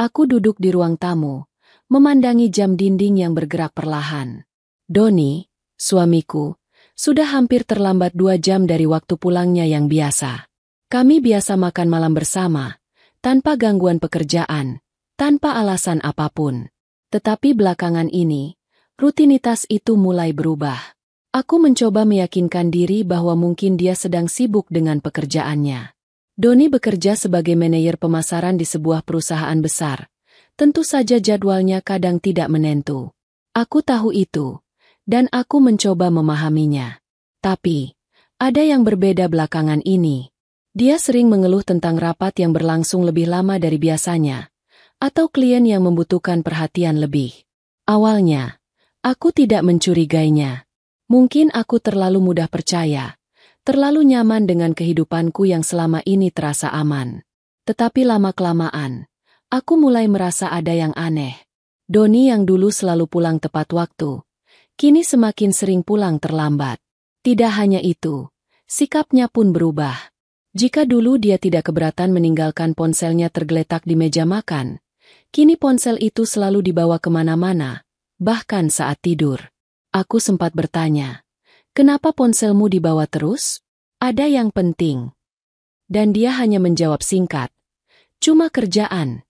Aku duduk di ruang tamu, memandangi jam dinding yang bergerak perlahan. Doni, suamiku, sudah hampir terlambat 2 jam dari waktu pulangnya yang biasa. Kami biasa makan malam bersama, tanpa gangguan pekerjaan, tanpa alasan apapun. Tetapi belakangan ini, rutinitas itu mulai berubah. Aku mencoba meyakinkan diri bahwa mungkin dia sedang sibuk dengan pekerjaannya. Doni bekerja sebagai manajer pemasaran di sebuah perusahaan besar. Tentu saja jadwalnya kadang tidak menentu. Aku tahu itu, dan aku mencoba memahaminya. Tapi, ada yang berbeda belakangan ini. Dia sering mengeluh tentang rapat yang berlangsung lebih lama dari biasanya, atau klien yang membutuhkan perhatian lebih. Awalnya, aku tidak mencurigainya. Mungkin aku terlalu mudah percaya, terlalu nyaman dengan kehidupanku yang selama ini terasa aman. Tetapi lama-kelamaan, aku mulai merasa ada yang aneh. Doni yang dulu selalu pulang tepat waktu, kini semakin sering pulang terlambat. Tidak hanya itu, sikapnya pun berubah. Jika dulu dia tidak keberatan meninggalkan ponselnya tergeletak di meja makan, kini ponsel itu selalu dibawa kemana-mana, bahkan saat tidur. Aku sempat bertanya, "Kenapa ponselmu dibawa terus? Ada yang penting?" Dan dia hanya menjawab singkat, "Cuma kerjaan."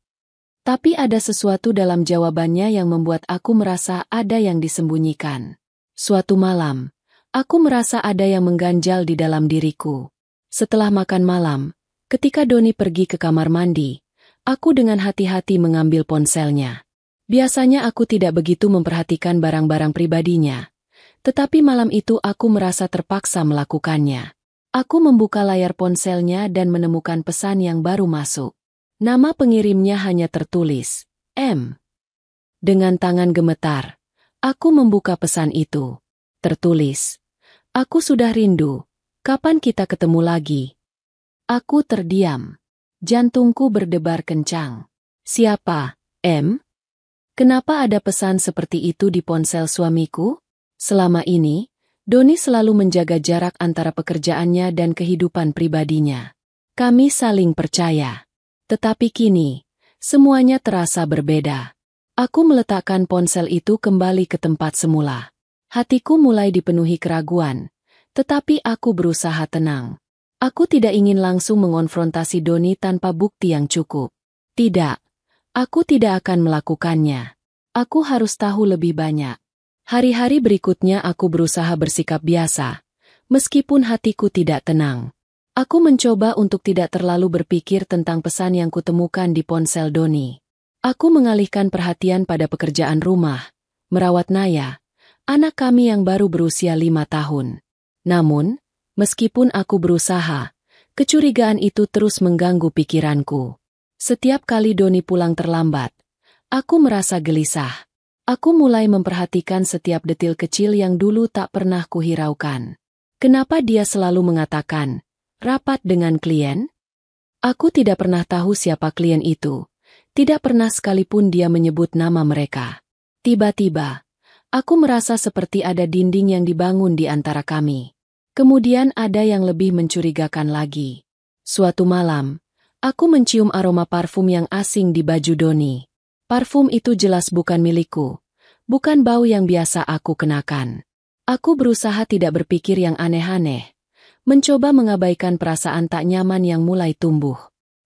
Tapi ada sesuatu dalam jawabannya yang membuat aku merasa ada yang disembunyikan. Suatu malam, aku merasa ada yang mengganjal di dalam diriku. Setelah makan malam, ketika Doni pergi ke kamar mandi, aku dengan hati-hati mengambil ponselnya. Biasanya aku tidak begitu memperhatikan barang-barang pribadinya. Tetapi malam itu aku merasa terpaksa melakukannya. Aku membuka layar ponselnya dan menemukan pesan yang baru masuk. Nama pengirimnya hanya tertulis, M. Dengan tangan gemetar, aku membuka pesan itu. Tertulis, "Aku sudah rindu, kapan kita ketemu lagi?" Aku terdiam. Jantungku berdebar kencang. Siapa, M? Kenapa ada pesan seperti itu di ponsel suamiku? Selama ini, Doni selalu menjaga jarak antara pekerjaannya dan kehidupan pribadinya. Kami saling percaya. Tetapi kini, semuanya terasa berbeda. Aku meletakkan ponsel itu kembali ke tempat semula. Hatiku mulai dipenuhi keraguan, tetapi aku berusaha tenang. Aku tidak ingin langsung mengonfrontasi Doni tanpa bukti yang cukup. Tidak, aku tidak akan melakukannya. Aku harus tahu lebih banyak. Hari-hari berikutnya aku berusaha bersikap biasa, meskipun hatiku tidak tenang. Aku mencoba untuk tidak terlalu berpikir tentang pesan yang kutemukan di ponsel Doni. Aku mengalihkan perhatian pada pekerjaan rumah, merawat Naya, anak kami yang baru berusia 5 tahun. Namun, meskipun aku berusaha, kecurigaan itu terus mengganggu pikiranku. Setiap kali Doni pulang terlambat, aku merasa gelisah. Aku mulai memperhatikan setiap detil kecil yang dulu tak pernah kuhiraukan. Kenapa dia selalu mengatakan, "Rapat dengan klien"? Aku tidak pernah tahu siapa klien itu. Tidak pernah sekalipun dia menyebut nama mereka. Tiba-tiba, aku merasa seperti ada dinding yang dibangun di antara kami. Kemudian ada yang lebih mencurigakan lagi. Suatu malam, aku mencium aroma parfum yang asing di baju Doni. Parfum itu jelas bukan milikku, bukan bau yang biasa aku kenakan. Aku berusaha tidak berpikir yang aneh-aneh, mencoba mengabaikan perasaan tak nyaman yang mulai tumbuh.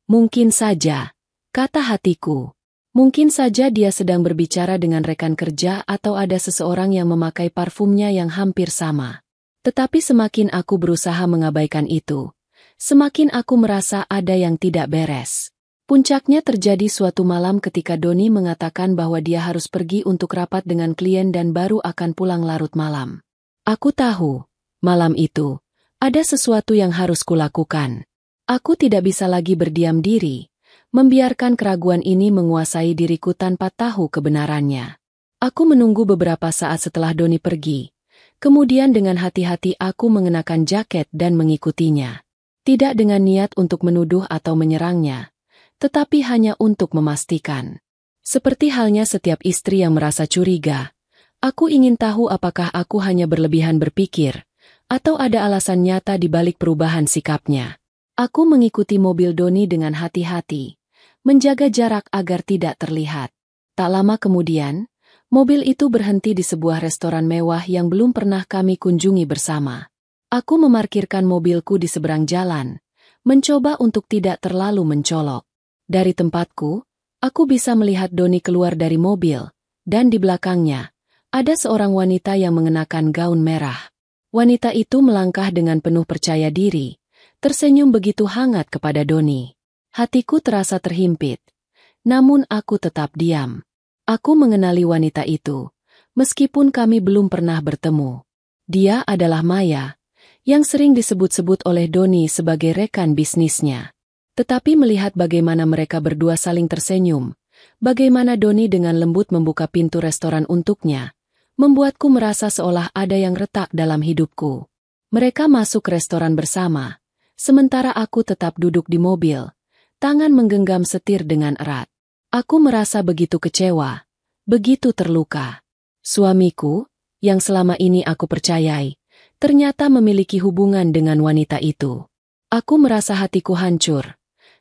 Mungkin saja, kata hatiku, mungkin saja dia sedang berbicara dengan rekan kerja atau ada seseorang yang memakai parfumnya yang hampir sama. Tetapi semakin aku berusaha mengabaikan itu, semakin aku merasa ada yang tidak beres. Puncaknya terjadi suatu malam ketika Doni mengatakan bahwa dia harus pergi untuk rapat dengan klien dan baru akan pulang larut malam. Aku tahu, malam itu, ada sesuatu yang harus kulakukan. Aku tidak bisa lagi berdiam diri, membiarkan keraguan ini menguasai diriku tanpa tahu kebenarannya. Aku menunggu beberapa saat setelah Doni pergi. Kemudian dengan hati-hati aku mengenakan jaket dan mengikutinya. Tidak dengan niat untuk menuduh atau menyerangnya, tetapi hanya untuk memastikan. Seperti halnya setiap istri yang merasa curiga, aku ingin tahu apakah aku hanya berlebihan berpikir, atau ada alasan nyata di balik perubahan sikapnya. Aku mengikuti mobil Doni dengan hati-hati, menjaga jarak agar tidak terlihat. Tak lama kemudian, mobil itu berhenti di sebuah restoran mewah yang belum pernah kami kunjungi bersama. Aku memarkirkan mobilku di seberang jalan, mencoba untuk tidak terlalu mencolok. Dari tempatku, aku bisa melihat Doni keluar dari mobil, dan di belakangnya, ada seorang wanita yang mengenakan gaun merah. Wanita itu melangkah dengan penuh percaya diri, tersenyum begitu hangat kepada Doni. Hatiku terasa terhimpit, namun aku tetap diam. Aku mengenali wanita itu, meskipun kami belum pernah bertemu. Dia adalah Maya, yang sering disebut-sebut oleh Doni sebagai rekan bisnisnya. Tetapi melihat bagaimana mereka berdua saling tersenyum, bagaimana Doni dengan lembut membuka pintu restoran untuknya, membuatku merasa seolah ada yang retak dalam hidupku. Mereka masuk restoran bersama, sementara aku tetap duduk di mobil, tangan menggenggam setir dengan erat. Aku merasa begitu kecewa, begitu terluka. Suamiku, yang selama ini aku percayai, ternyata memiliki hubungan dengan wanita itu. Aku merasa hatiku hancur,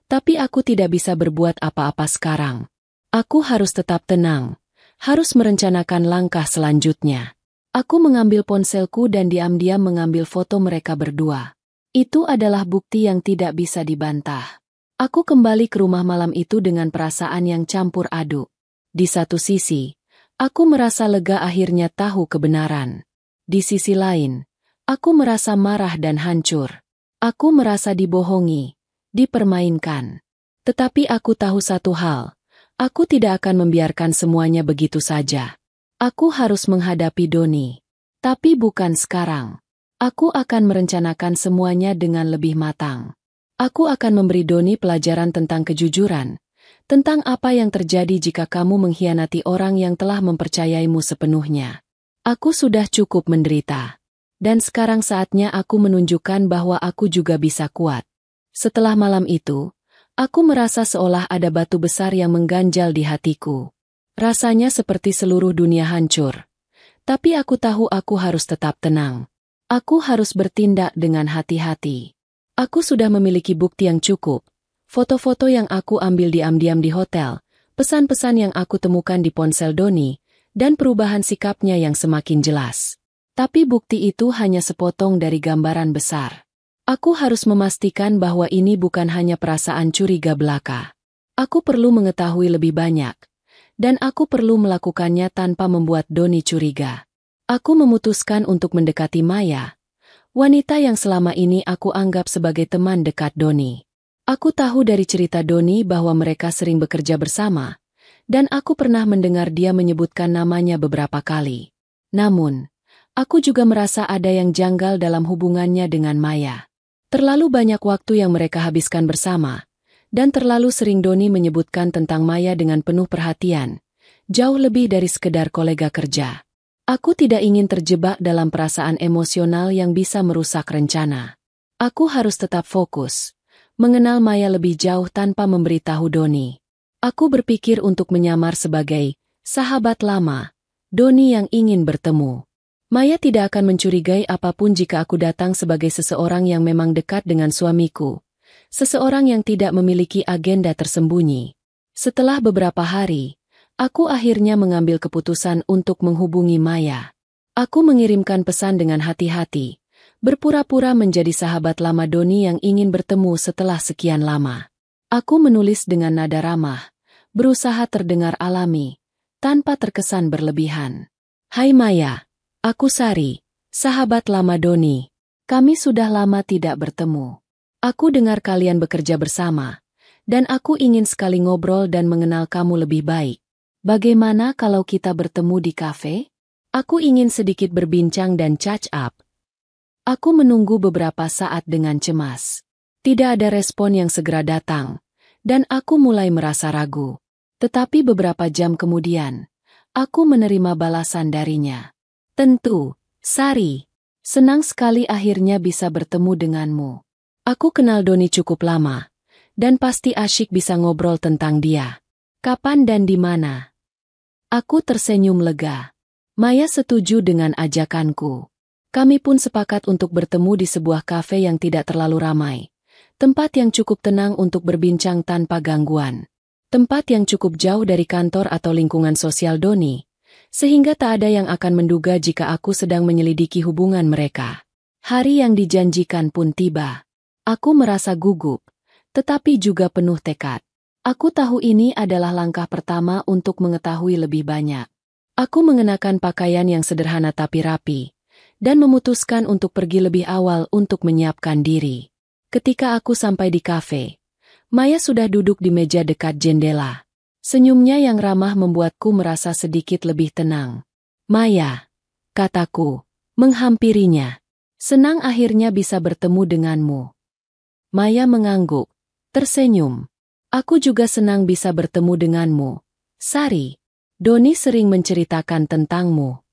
tapi aku tidak bisa berbuat apa-apa sekarang. Aku harus tetap tenang, harus merencanakan langkah selanjutnya. Aku mengambil ponselku dan diam-diam mengambil foto mereka berdua. Itu adalah bukti yang tidak bisa dibantah. Aku kembali ke rumah malam itu dengan perasaan yang campur aduk. Di satu sisi, aku merasa lega akhirnya tahu kebenaran. Di sisi lain, aku merasa marah dan hancur. Aku merasa dibohongi, dipermainkan. Tetapi aku tahu satu hal, aku tidak akan membiarkan semuanya begitu saja. Aku harus menghadapi Doni. Tapi bukan sekarang. Aku akan merencanakan semuanya dengan lebih matang. Aku akan memberi Doni pelajaran tentang kejujuran, tentang apa yang terjadi jika kamu mengkhianati orang yang telah mempercayaimu sepenuhnya. Aku sudah cukup menderita. Dan sekarang saatnya aku menunjukkan bahwa aku juga bisa kuat. Setelah malam itu, aku merasa seolah ada batu besar yang mengganjal di hatiku. Rasanya seperti seluruh dunia hancur. Tapi aku tahu aku harus tetap tenang. Aku harus bertindak dengan hati-hati. Aku sudah memiliki bukti yang cukup. Foto-foto yang aku ambil diam-diam di hotel, pesan-pesan yang aku temukan di ponsel Doni, dan perubahan sikapnya yang semakin jelas. Tapi bukti itu hanya sepotong dari gambaran besar. Aku harus memastikan bahwa ini bukan hanya perasaan curiga belaka. Aku perlu mengetahui lebih banyak. Dan aku perlu melakukannya tanpa membuat Doni curiga. Aku memutuskan untuk mendekati Maya, wanita yang selama ini aku anggap sebagai teman dekat Doni. Aku tahu dari cerita Doni bahwa mereka sering bekerja bersama, dan aku pernah mendengar dia menyebutkan namanya beberapa kali. Namun, aku juga merasa ada yang janggal dalam hubungannya dengan Maya. Terlalu banyak waktu yang mereka habiskan bersama, dan terlalu sering Doni menyebutkan tentang Maya dengan penuh perhatian, jauh lebih dari sekedar kolega kerja. Aku tidak ingin terjebak dalam perasaan emosional yang bisa merusak rencana. Aku harus tetap fokus, mengenal Maya lebih jauh tanpa memberitahu Doni. Aku berpikir untuk menyamar sebagai sahabat lama, Doni yang ingin bertemu. Maya tidak akan mencurigai apapun jika aku datang sebagai seseorang yang memang dekat dengan suamiku, seseorang yang tidak memiliki agenda tersembunyi. Setelah beberapa hari, aku akhirnya mengambil keputusan untuk menghubungi Maya. Aku mengirimkan pesan dengan hati-hati, berpura-pura menjadi sahabat lama Doni yang ingin bertemu setelah sekian lama. Aku menulis dengan nada ramah, berusaha terdengar alami, tanpa terkesan berlebihan. Hai Maya, aku Sari, sahabat lama Doni. Kami sudah lama tidak bertemu. Aku dengar kalian bekerja bersama, dan aku ingin sekali ngobrol dan mengenal kamu lebih baik. Bagaimana kalau kita bertemu di kafe? Aku ingin sedikit berbincang dan catch up. Aku menunggu beberapa saat dengan cemas. Tidak ada respon yang segera datang, dan aku mulai merasa ragu. Tetapi beberapa jam kemudian, aku menerima balasan darinya. Tentu, Sari. Senang sekali akhirnya bisa bertemu denganmu. Aku kenal Doni cukup lama, dan pasti asyik bisa ngobrol tentang dia. Kapan dan di mana? Aku tersenyum lega. Maya setuju dengan ajakanku. Kami pun sepakat untuk bertemu di sebuah kafe yang tidak terlalu ramai. Tempat yang cukup tenang untuk berbincang tanpa gangguan. Tempat yang cukup jauh dari kantor atau lingkungan sosial Doni, sehingga tak ada yang akan menduga jika aku sedang menyelidiki hubungan mereka. Hari yang dijanjikan pun tiba. Aku merasa gugup, tetapi juga penuh tekad. Aku tahu ini adalah langkah pertama untuk mengetahui lebih banyak. Aku mengenakan pakaian yang sederhana tapi rapi, dan memutuskan untuk pergi lebih awal untuk menyiapkan diri. Ketika aku sampai di kafe, Maya sudah duduk di meja dekat jendela. Senyumnya yang ramah membuatku merasa sedikit lebih tenang. "Maya," kataku, menghampirinya. "Senang akhirnya bisa bertemu denganmu." Maya mengangguk, tersenyum. "Aku juga senang bisa bertemu denganmu, Sari. Doni sering menceritakan tentangmu."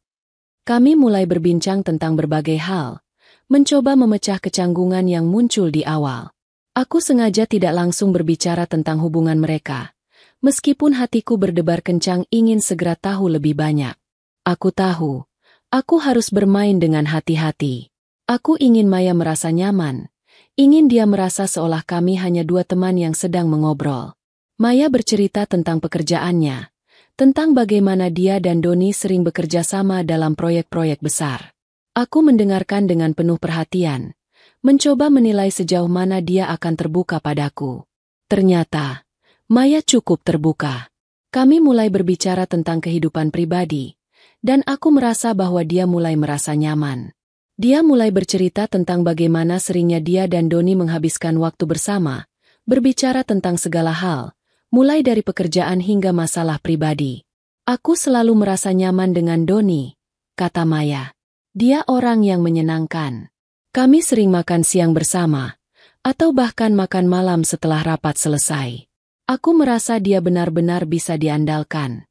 Kami mulai berbincang tentang berbagai hal, mencoba memecah kecanggungan yang muncul di awal. Aku sengaja tidak langsung berbicara tentang hubungan mereka, meskipun hatiku berdebar kencang ingin segera tahu lebih banyak. Aku tahu, aku harus bermain dengan hati-hati. Aku ingin Maya merasa nyaman, ingin dia merasa seolah kami hanya dua teman yang sedang mengobrol. Maya bercerita tentang pekerjaannya, tentang bagaimana dia dan Doni sering bekerja sama dalam proyek-proyek besar. Aku mendengarkan dengan penuh perhatian, mencoba menilai sejauh mana dia akan terbuka padaku. Ternyata, Maya cukup terbuka. Kami mulai berbicara tentang kehidupan pribadi, dan aku merasa bahwa dia mulai merasa nyaman. Dia mulai bercerita tentang bagaimana seringnya dia dan Doni menghabiskan waktu bersama, berbicara tentang segala hal, mulai dari pekerjaan hingga masalah pribadi. "Aku selalu merasa nyaman dengan Doni," kata Maya. "Dia orang yang menyenangkan. Kami sering makan siang bersama, atau bahkan makan malam setelah rapat selesai. Aku merasa dia benar-benar bisa diandalkan."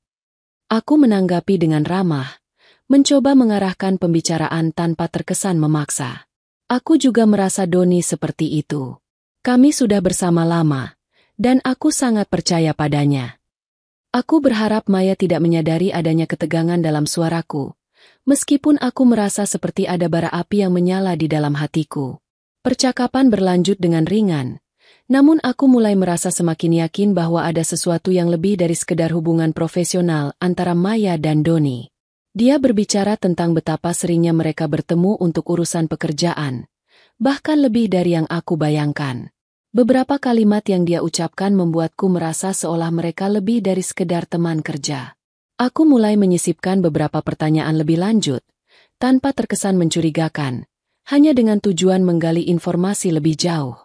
Aku menanggapi dengan ramah, mencoba mengarahkan pembicaraan tanpa terkesan memaksa. Aku juga merasa Doni seperti itu. Kami sudah bersama lama, dan aku sangat percaya padanya. Aku berharap Maya tidak menyadari adanya ketegangan dalam suaraku, meskipun aku merasa seperti ada bara api yang menyala di dalam hatiku. Percakapan berlanjut dengan ringan, namun aku mulai merasa semakin yakin bahwa ada sesuatu yang lebih dari sekedar hubungan profesional antara Maya dan Doni. Dia berbicara tentang betapa seringnya mereka bertemu untuk urusan pekerjaan, bahkan lebih dari yang aku bayangkan. Beberapa kalimat yang dia ucapkan membuatku merasa seolah mereka lebih dari sekedar teman kerja. Aku mulai menyisipkan beberapa pertanyaan lebih lanjut, tanpa terkesan mencurigakan, hanya dengan tujuan menggali informasi lebih jauh.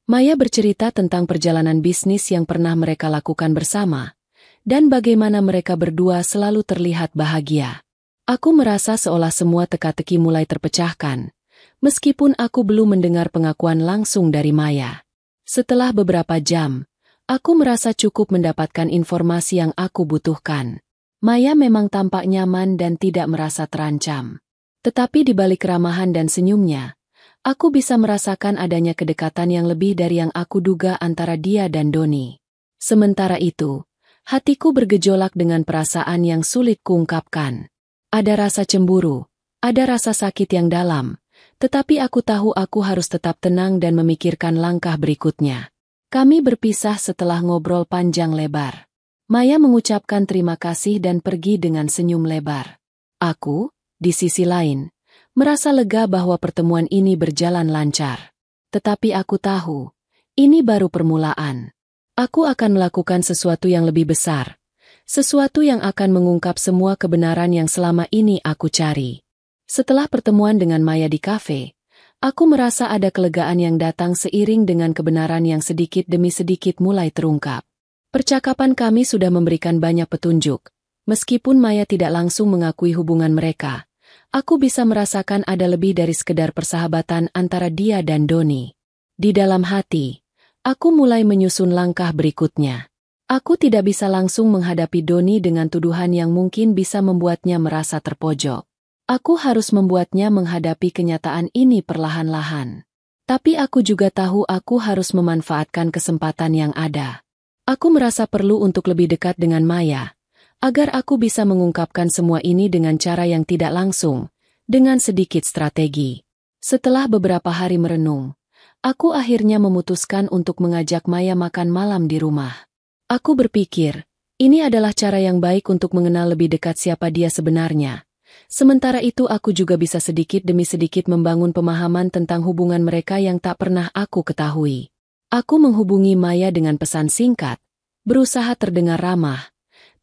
Maya bercerita tentang perjalanan bisnis yang pernah mereka lakukan bersama, dan bagaimana mereka berdua selalu terlihat bahagia. Aku merasa seolah semua teka-teki mulai terpecahkan, meskipun aku belum mendengar pengakuan langsung dari Maya. Setelah beberapa jam, aku merasa cukup mendapatkan informasi yang aku butuhkan. Maya memang tampak nyaman dan tidak merasa terancam. Tetapi di balik keramahan dan senyumnya, aku bisa merasakan adanya kedekatan yang lebih dari yang aku duga antara dia dan Doni. Sementara itu, hatiku bergejolak dengan perasaan yang sulit kuungkapkan. Ada rasa cemburu, ada rasa sakit yang dalam, tetapi aku tahu aku harus tetap tenang dan memikirkan langkah berikutnya. Kami berpisah setelah ngobrol panjang lebar. Maya mengucapkan terima kasih dan pergi dengan senyum lebar. Aku, di sisi lain, merasa lega bahwa pertemuan ini berjalan lancar. Tetapi aku tahu, ini baru permulaan. Aku akan melakukan sesuatu yang lebih besar, sesuatu yang akan mengungkap semua kebenaran yang selama ini aku cari. Setelah pertemuan dengan Maya di kafe, aku merasa ada kelegaan yang datang seiring dengan kebenaran yang sedikit demi sedikit mulai terungkap. Percakapan kami sudah memberikan banyak petunjuk. Meskipun Maya tidak langsung mengakui hubungan mereka, aku bisa merasakan ada lebih dari sekedar persahabatan antara dia dan Doni. Di dalam hati, aku mulai menyusun langkah berikutnya. Aku tidak bisa langsung menghadapi Doni dengan tuduhan yang mungkin bisa membuatnya merasa terpojok. Aku harus membuatnya menghadapi kenyataan ini perlahan-lahan. Tapi aku juga tahu aku harus memanfaatkan kesempatan yang ada. Aku merasa perlu untuk lebih dekat dengan Maya, agar aku bisa mengungkapkan semua ini dengan cara yang tidak langsung, dengan sedikit strategi. Setelah beberapa hari merenung, aku akhirnya memutuskan untuk mengajak Maya makan malam di rumah. Aku berpikir, ini adalah cara yang baik untuk mengenal lebih dekat siapa dia sebenarnya. Sementara itu aku juga bisa sedikit demi sedikit membangun pemahaman tentang hubungan mereka yang tak pernah aku ketahui. Aku menghubungi Maya dengan pesan singkat, berusaha terdengar ramah,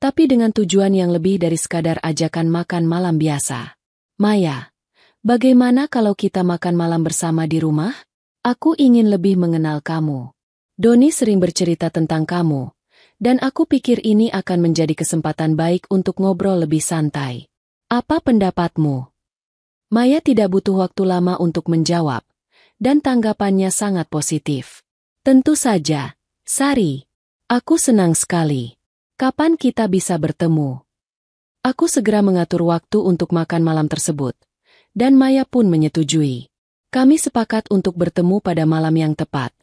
tapi dengan tujuan yang lebih dari sekadar ajakan makan malam biasa. Maya, bagaimana kalau kita makan malam bersama di rumah? Aku ingin lebih mengenal kamu. Doni sering bercerita tentang kamu, dan aku pikir ini akan menjadi kesempatan baik untuk ngobrol lebih santai. Apa pendapatmu? Maya tidak butuh waktu lama untuk menjawab, dan tanggapannya sangat positif. Tentu saja, Sari. Aku senang sekali. Kapan kita bisa bertemu? Aku segera mengatur waktu untuk makan malam tersebut, dan Maya pun menyetujui. Kami sepakat untuk bertemu pada malam yang tepat,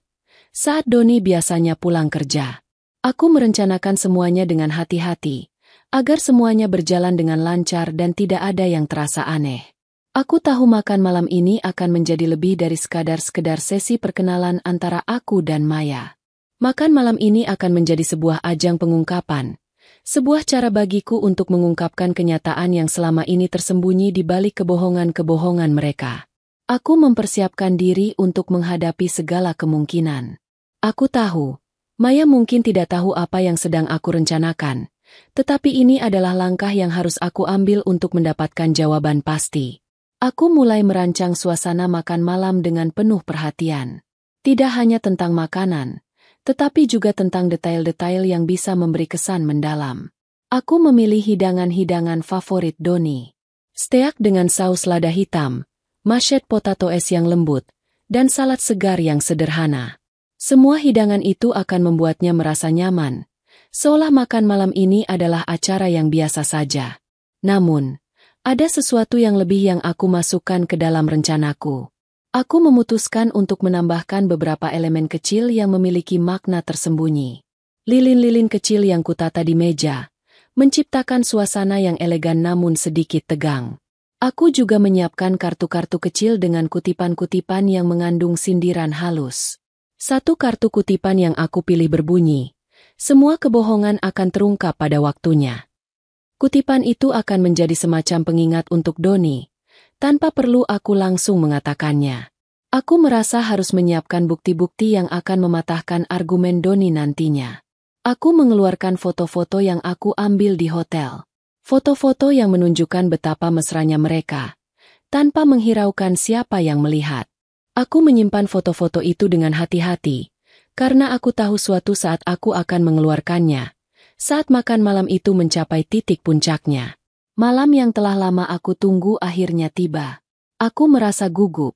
saat Doni biasanya pulang kerja. Aku merencanakan semuanya dengan hati-hati, agar semuanya berjalan dengan lancar dan tidak ada yang terasa aneh. Aku tahu makan malam ini akan menjadi lebih dari sekedar sesi perkenalan antara aku dan Maya. Makan malam ini akan menjadi sebuah ajang pengungkapan, sebuah cara bagiku untuk mengungkapkan kenyataan yang selama ini tersembunyi di balik kebohongan-kebohongan mereka. Aku mempersiapkan diri untuk menghadapi segala kemungkinan. Aku tahu, Maya mungkin tidak tahu apa yang sedang aku rencanakan, tetapi ini adalah langkah yang harus aku ambil untuk mendapatkan jawaban pasti. Aku mulai merancang suasana makan malam dengan penuh perhatian. Tidak hanya tentang makanan, tetapi juga tentang detail-detail yang bisa memberi kesan mendalam. Aku memilih hidangan-hidangan favorit Doni. Steak dengan saus lada hitam, mashed potato es yang lembut, dan salad segar yang sederhana. Semua hidangan itu akan membuatnya merasa nyaman, seolah makan malam ini adalah acara yang biasa saja. Namun, ada sesuatu yang lebih yang aku masukkan ke dalam rencanaku. Aku memutuskan untuk menambahkan beberapa elemen kecil yang memiliki makna tersembunyi. Lilin-lilin kecil yang kutata di meja, menciptakan suasana yang elegan namun sedikit tegang. Aku juga menyiapkan kartu-kartu kecil dengan kutipan-kutipan yang mengandung sindiran halus. Satu kartu kutipan yang aku pilih berbunyi, "Semua kebohongan akan terungkap pada waktunya." Kutipan itu akan menjadi semacam pengingat untuk Doni, tanpa perlu aku langsung mengatakannya. Aku merasa harus menyiapkan bukti-bukti yang akan mematahkan argumen Doni nantinya. Aku mengeluarkan foto-foto yang aku ambil di hotel. Foto-foto yang menunjukkan betapa mesranya mereka, tanpa menghiraukan siapa yang melihat. Aku menyimpan foto-foto itu dengan hati-hati, karena aku tahu suatu saat aku akan mengeluarkannya, saat makan malam itu mencapai titik puncaknya. Malam yang telah lama aku tunggu akhirnya tiba. Aku merasa gugup,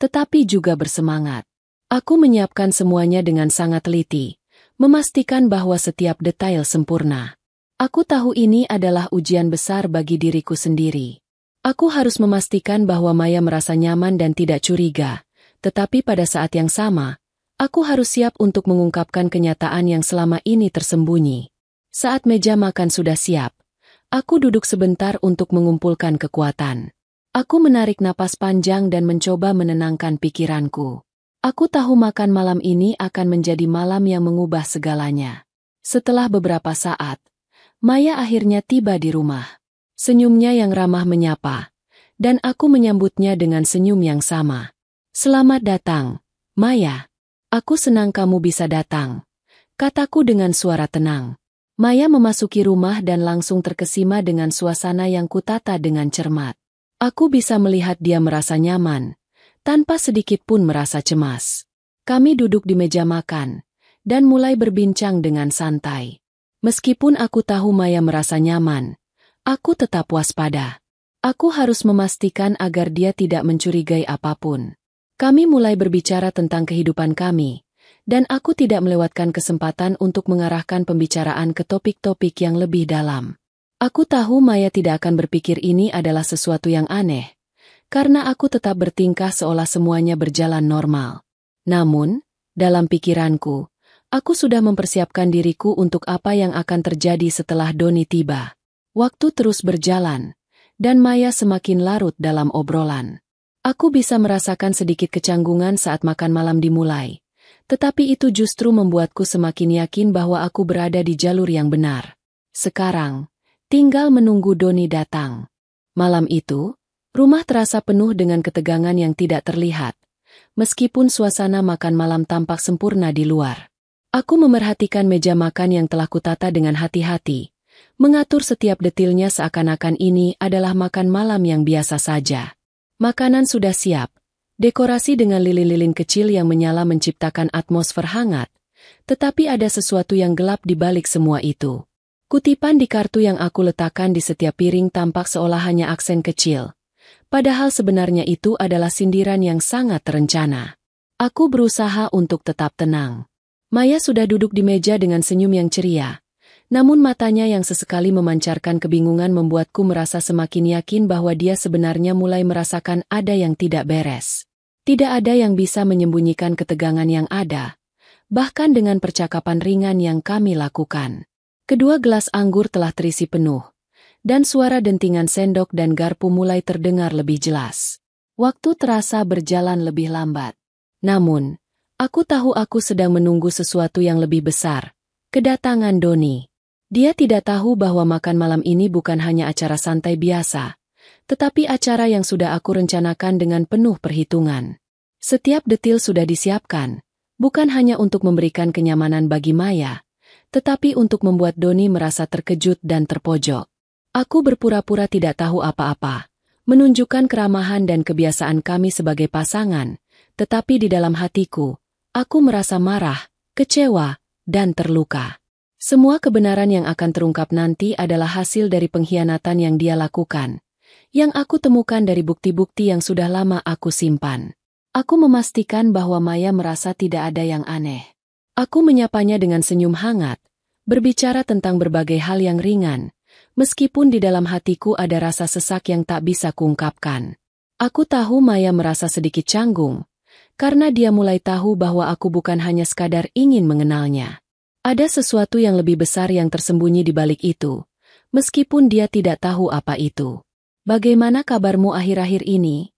tetapi juga bersemangat. Aku menyiapkan semuanya dengan sangat teliti, memastikan bahwa setiap detail sempurna. Aku tahu ini adalah ujian besar bagi diriku sendiri. Aku harus memastikan bahwa Maya merasa nyaman dan tidak curiga, tetapi pada saat yang sama, aku harus siap untuk mengungkapkan kenyataan yang selama ini tersembunyi. Saat meja makan sudah siap, aku duduk sebentar untuk mengumpulkan kekuatan. Aku menarik napas panjang dan mencoba menenangkan pikiranku. Aku tahu makan malam ini akan menjadi malam yang mengubah segalanya. Setelah beberapa saat, Maya akhirnya tiba di rumah. Senyumnya yang ramah menyapa, dan aku menyambutnya dengan senyum yang sama. "Selamat datang, Maya. Aku senang kamu bisa datang," kataku dengan suara tenang. Maya memasuki rumah dan langsung terkesima dengan suasana yang kutata dengan cermat. Aku bisa melihat dia merasa nyaman, tanpa sedikit pun merasa cemas. Kami duduk di meja makan, dan mulai berbincang dengan santai. Meskipun aku tahu Maya merasa nyaman, aku tetap waspada. Aku harus memastikan agar dia tidak mencurigai apapun. Kami mulai berbicara tentang kehidupan kami, dan aku tidak melewatkan kesempatan untuk mengarahkan pembicaraan ke topik-topik yang lebih dalam. Aku tahu Maya tidak akan berpikir ini adalah sesuatu yang aneh, karena aku tetap bertingkah seolah semuanya berjalan normal. Namun, dalam pikiranku, aku sudah mempersiapkan diriku untuk apa yang akan terjadi setelah Doni tiba. Waktu terus berjalan, dan Maya semakin larut dalam obrolan. Aku bisa merasakan sedikit kecanggungan saat makan malam dimulai, Tetapi itu justru membuatku semakin yakin bahwa aku berada di jalur yang benar. Sekarang, tinggal menunggu Doni datang. Malam itu, rumah terasa penuh dengan ketegangan yang tidak terlihat. Meskipun suasana makan malam tampak sempurna di luar. Aku memerhatikan meja makan yang telah kutata dengan hati-hati. Mengatur setiap detilnya seakan-akan ini adalah makan malam yang biasa saja. Makanan sudah siap. Dekorasi dengan lilin-lilin kecil yang menyala menciptakan atmosfer hangat. Tetapi ada sesuatu yang gelap di balik semua itu. Kutipan di kartu yang aku letakkan di setiap piring tampak seolah hanya aksen kecil. Padahal sebenarnya itu adalah sindiran yang sangat terencana. Aku berusaha untuk tetap tenang. Maya sudah duduk di meja dengan senyum yang ceria. Namun matanya yang sesekali memancarkan kebingungan membuatku merasa semakin yakin bahwa dia sebenarnya mulai merasakan ada yang tidak beres. Tidak ada yang bisa menyembunyikan ketegangan yang ada, bahkan dengan percakapan ringan yang kami lakukan. Kedua gelas anggur telah terisi penuh, dan suara dentingan sendok dan garpu mulai terdengar lebih jelas. Waktu terasa berjalan lebih lambat. Namun, aku tahu aku sedang menunggu sesuatu yang lebih besar, kedatangan Doni. Dia tidak tahu bahwa makan malam ini bukan hanya acara santai biasa, tetapi acara yang sudah aku rencanakan dengan penuh perhitungan. Setiap detil sudah disiapkan, bukan hanya untuk memberikan kenyamanan bagi Maya, tetapi untuk membuat Doni merasa terkejut dan terpojok. Aku berpura-pura tidak tahu apa-apa, menunjukkan keramahan dan kebiasaan kami sebagai pasangan, tetapi di dalam hatiku, aku merasa marah, kecewa, dan terluka. Semua kebenaran yang akan terungkap nanti adalah hasil dari pengkhianatan yang dia lakukan, yang aku temukan dari bukti-bukti yang sudah lama aku simpan. Aku memastikan bahwa Maya merasa tidak ada yang aneh. Aku menyapanya dengan senyum hangat, berbicara tentang berbagai hal yang ringan, meskipun di dalam hatiku ada rasa sesak yang tak bisa kuungkapkan. Aku tahu Maya merasa sedikit canggung, karena dia mulai tahu bahwa aku bukan hanya sekadar ingin mengenalnya. Ada sesuatu yang lebih besar yang tersembunyi di balik itu, meskipun dia tidak tahu apa itu. Bagaimana kabarmu akhir-akhir ini?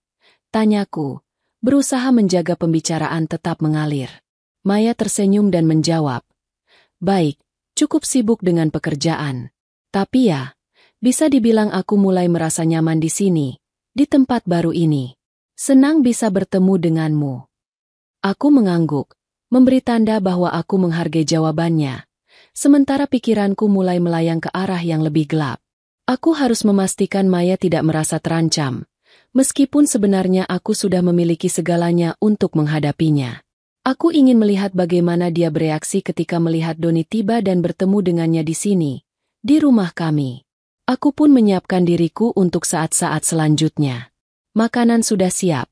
Tanyaku, berusaha menjaga pembicaraan tetap mengalir. Maya tersenyum dan menjawab, baik, cukup sibuk dengan pekerjaan. Tapi ya, bisa dibilang aku mulai merasa nyaman di sini, di tempat baru ini. Senang bisa bertemu denganmu. Aku mengangguk, memberi tanda bahwa aku menghargai jawabannya. Sementara pikiranku mulai melayang ke arah yang lebih gelap. Aku harus memastikan Maya tidak merasa terancam, meskipun sebenarnya aku sudah memiliki segalanya untuk menghadapinya. Aku ingin melihat bagaimana dia bereaksi ketika melihat Doni tiba dan bertemu dengannya di sini, di rumah kami. Aku pun menyiapkan diriku untuk saat-saat selanjutnya. Makanan sudah siap,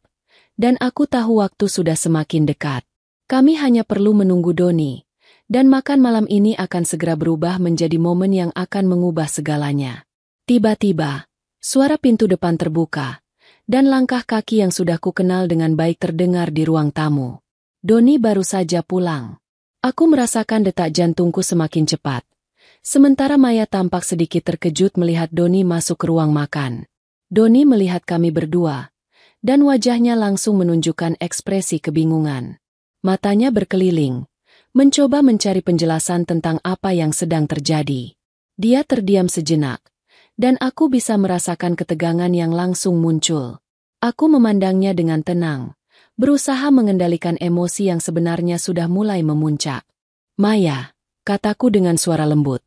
dan aku tahu waktu sudah semakin dekat. Kami hanya perlu menunggu Doni, dan makan malam ini akan segera berubah menjadi momen yang akan mengubah segalanya. Tiba-tiba, suara pintu depan terbuka, dan langkah kaki yang sudah kukenal dengan baik terdengar di ruang tamu. Doni baru saja pulang. Aku merasakan detak jantungku semakin cepat. Sementara Maya tampak sedikit terkejut melihat Doni masuk ke ruang makan. Doni melihat kami berdua, dan wajahnya langsung menunjukkan ekspresi kebingungan. Matanya berkeliling, mencoba mencari penjelasan tentang apa yang sedang terjadi. Dia terdiam sejenak, dan aku bisa merasakan ketegangan yang langsung muncul. Aku memandangnya dengan tenang, berusaha mengendalikan emosi yang sebenarnya sudah mulai memuncak. Maya, kataku dengan suara lembut.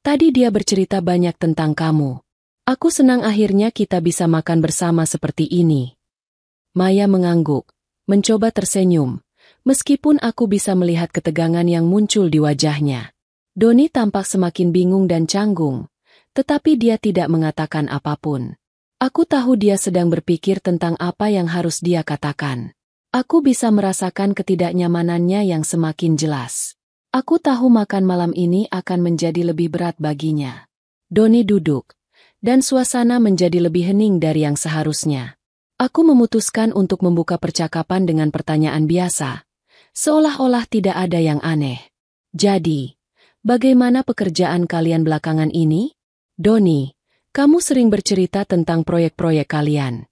Tadi dia bercerita banyak tentang kamu. Aku senang akhirnya kita bisa makan bersama seperti ini. Maya mengangguk, mencoba tersenyum, meskipun aku bisa melihat ketegangan yang muncul di wajahnya. Doni tampak semakin bingung dan canggung, tetapi dia tidak mengatakan apapun. Aku tahu dia sedang berpikir tentang apa yang harus dia katakan. Aku bisa merasakan ketidaknyamanannya yang semakin jelas. Aku tahu makan malam ini akan menjadi lebih berat baginya. Doni duduk, dan suasana menjadi lebih hening dari yang seharusnya. Aku memutuskan untuk membuka percakapan dengan pertanyaan biasa, seolah-olah tidak ada yang aneh. Jadi, bagaimana pekerjaan kalian belakangan ini? Doni, kamu sering bercerita tentang proyek-proyek kalian.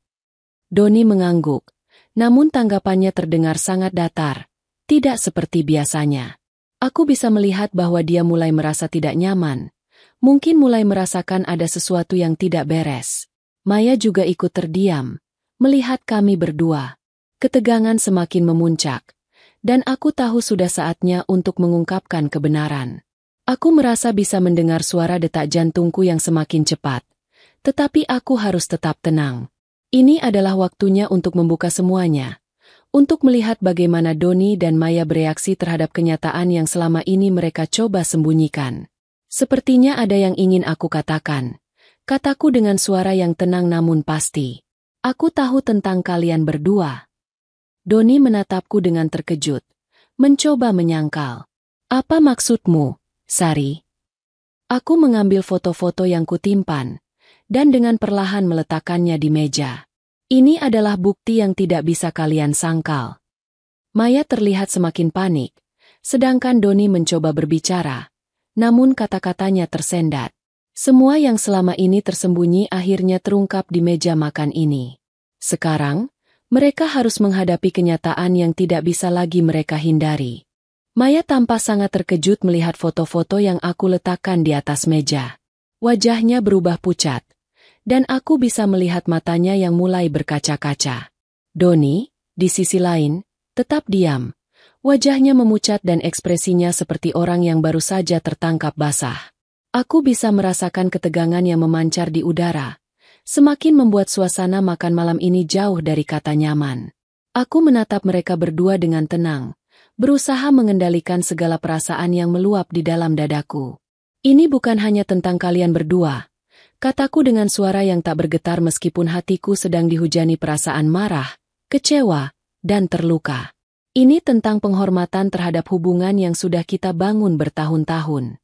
Doni mengangguk, namun tanggapannya terdengar sangat datar, tidak seperti biasanya. Aku bisa melihat bahwa dia mulai merasa tidak nyaman, mungkin mulai merasakan ada sesuatu yang tidak beres. Maya juga ikut terdiam, melihat kami berdua. Ketegangan semakin memuncak, dan aku tahu sudah saatnya untuk mengungkapkan kebenaran. Aku merasa bisa mendengar suara detak jantungku yang semakin cepat, tetapi aku harus tetap tenang. Ini adalah waktunya untuk membuka semuanya, untuk melihat bagaimana Doni dan Maya bereaksi terhadap kenyataan yang selama ini mereka coba sembunyikan. Sepertinya ada yang ingin aku katakan, kataku dengan suara yang tenang namun pasti. Aku tahu tentang kalian berdua. Doni menatapku dengan terkejut, mencoba menyangkal. Apa maksudmu, Sari? Aku mengambil foto-foto yang kutimpan, dan dengan perlahan meletakkannya di meja. Ini adalah bukti yang tidak bisa kalian sangkal. Maya terlihat semakin panik, sedangkan Doni mencoba berbicara, namun kata-katanya tersendat. Semua yang selama ini tersembunyi akhirnya terungkap di meja makan ini. Sekarang, mereka harus menghadapi kenyataan yang tidak bisa lagi mereka hindari. Maya tampak sangat terkejut melihat foto-foto yang aku letakkan di atas meja. Wajahnya berubah pucat, dan aku bisa melihat matanya yang mulai berkaca-kaca. Doni, di sisi lain, tetap diam. Wajahnya memucat dan ekspresinya seperti orang yang baru saja tertangkap basah. Aku bisa merasakan ketegangan yang memancar di udara, semakin membuat suasana makan malam ini jauh dari kata nyaman. Aku menatap mereka berdua dengan tenang, berusaha mengendalikan segala perasaan yang meluap di dalam dadaku. Ini bukan hanya tentang kalian berdua, kataku dengan suara yang tak bergetar meskipun hatiku sedang dihujani perasaan marah, kecewa, dan terluka. Ini tentang penghormatan terhadap hubungan yang sudah kita bangun bertahun-tahun.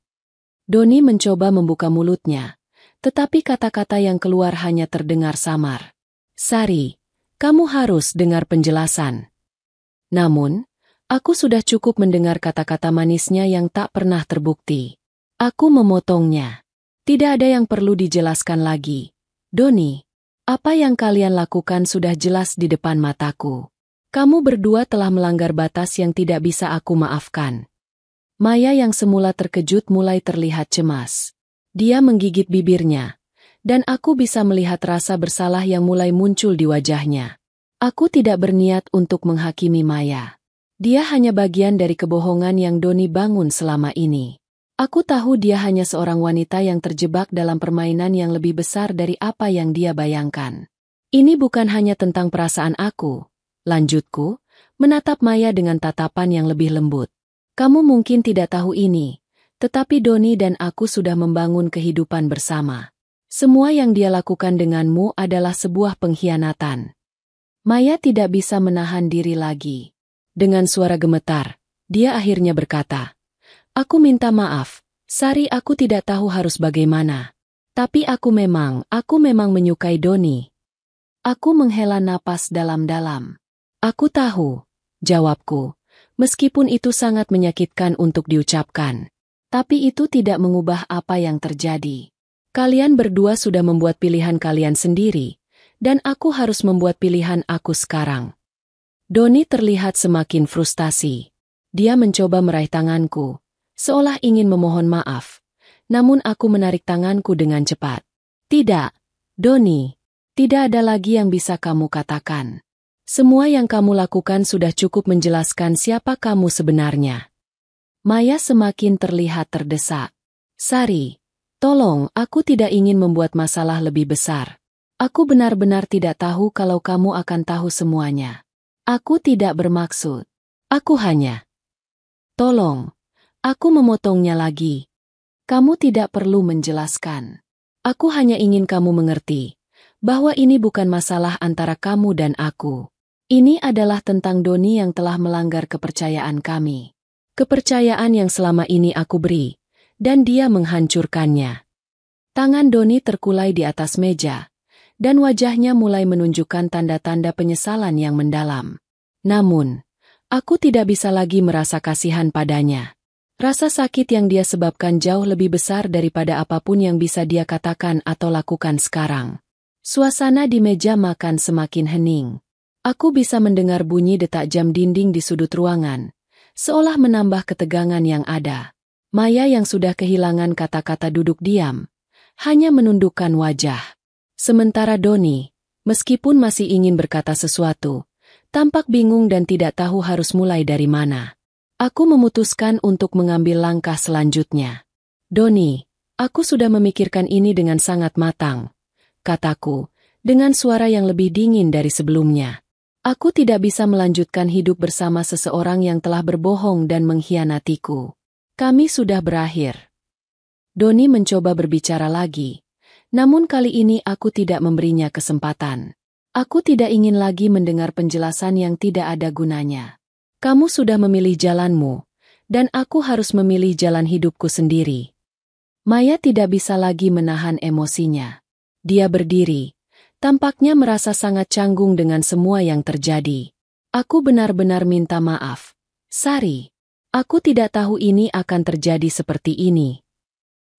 Doni mencoba membuka mulutnya, tetapi kata-kata yang keluar hanya terdengar samar. Sari, kamu harus dengar penjelasan. Namun, aku sudah cukup mendengar kata-kata manisnya yang tak pernah terbukti. Aku memotongnya. Tidak ada yang perlu dijelaskan lagi. Doni, apa yang kalian lakukan sudah jelas di depan mataku. Kamu berdua telah melanggar batas yang tidak bisa aku maafkan. Maya yang semula terkejut mulai terlihat cemas. Dia menggigit bibirnya, dan aku bisa melihat rasa bersalah yang mulai muncul di wajahnya. Aku tidak berniat untuk menghakimi Maya. Dia hanya bagian dari kebohongan yang Doni bangun selama ini. Aku tahu dia hanya seorang wanita yang terjebak dalam permainan yang lebih besar dari apa yang dia bayangkan. Ini bukan hanya tentang perasaan aku, lanjutku, menatap Maya dengan tatapan yang lebih lembut. Kamu mungkin tidak tahu ini, tetapi Doni dan aku sudah membangun kehidupan bersama. Semua yang dia lakukan denganmu adalah sebuah pengkhianatan. Maya tidak bisa menahan diri lagi. Dengan suara gemetar, dia akhirnya berkata, Aku minta maaf, Sari, aku tidak tahu harus bagaimana. Tapi aku memang menyukai Doni. Aku menghela napas dalam-dalam. Aku tahu, jawabku, meskipun itu sangat menyakitkan untuk diucapkan. Tapi itu tidak mengubah apa yang terjadi. Kalian berdua sudah membuat pilihan kalian sendiri, dan aku harus membuat pilihan aku sekarang. Doni terlihat semakin frustasi. Dia mencoba meraih tanganku, seolah ingin memohon maaf, namun aku menarik tanganku dengan cepat. Tidak, Doni, tidak ada lagi yang bisa kamu katakan. Semua yang kamu lakukan sudah cukup menjelaskan siapa kamu sebenarnya. Maya semakin terlihat terdesak. Sari, tolong, aku tidak ingin membuat masalah lebih besar. Aku benar-benar tidak tahu kalau kamu akan tahu semuanya. Aku tidak bermaksud. Aku hanya... Tolong. Aku memotongnya lagi. Kamu tidak perlu menjelaskan. Aku hanya ingin kamu mengerti bahwa ini bukan masalah antara kamu dan aku. Ini adalah tentang Doni yang telah melanggar kepercayaan kami. Kepercayaan yang selama ini aku beri, dan dia menghancurkannya. Tangan Doni terkulai di atas meja, dan wajahnya mulai menunjukkan tanda-tanda penyesalan yang mendalam. Namun, aku tidak bisa lagi merasa kasihan padanya. Rasa sakit yang dia sebabkan jauh lebih besar daripada apapun yang bisa dia katakan atau lakukan sekarang. Suasana di meja makan semakin hening. Aku bisa mendengar bunyi detak jam dinding di sudut ruangan, seolah menambah ketegangan yang ada. Maya yang sudah kehilangan kata-kata duduk diam, hanya menundukkan wajah. Sementara Doni, meskipun masih ingin berkata sesuatu, tampak bingung dan tidak tahu harus mulai dari mana. Aku memutuskan untuk mengambil langkah selanjutnya. Doni, aku sudah memikirkan ini dengan sangat matang, kataku, dengan suara yang lebih dingin dari sebelumnya. Aku tidak bisa melanjutkan hidup bersama seseorang yang telah berbohong dan mengkhianatiku. Kami sudah berakhir. Doni mencoba berbicara lagi, namun kali ini aku tidak memberinya kesempatan. Aku tidak ingin lagi mendengar penjelasan yang tidak ada gunanya. Kamu sudah memilih jalanmu, dan aku harus memilih jalan hidupku sendiri. Maya tidak bisa lagi menahan emosinya. Dia berdiri, tampaknya merasa sangat canggung dengan semua yang terjadi. Aku benar-benar minta maaf. Sari, aku tidak tahu ini akan terjadi seperti ini.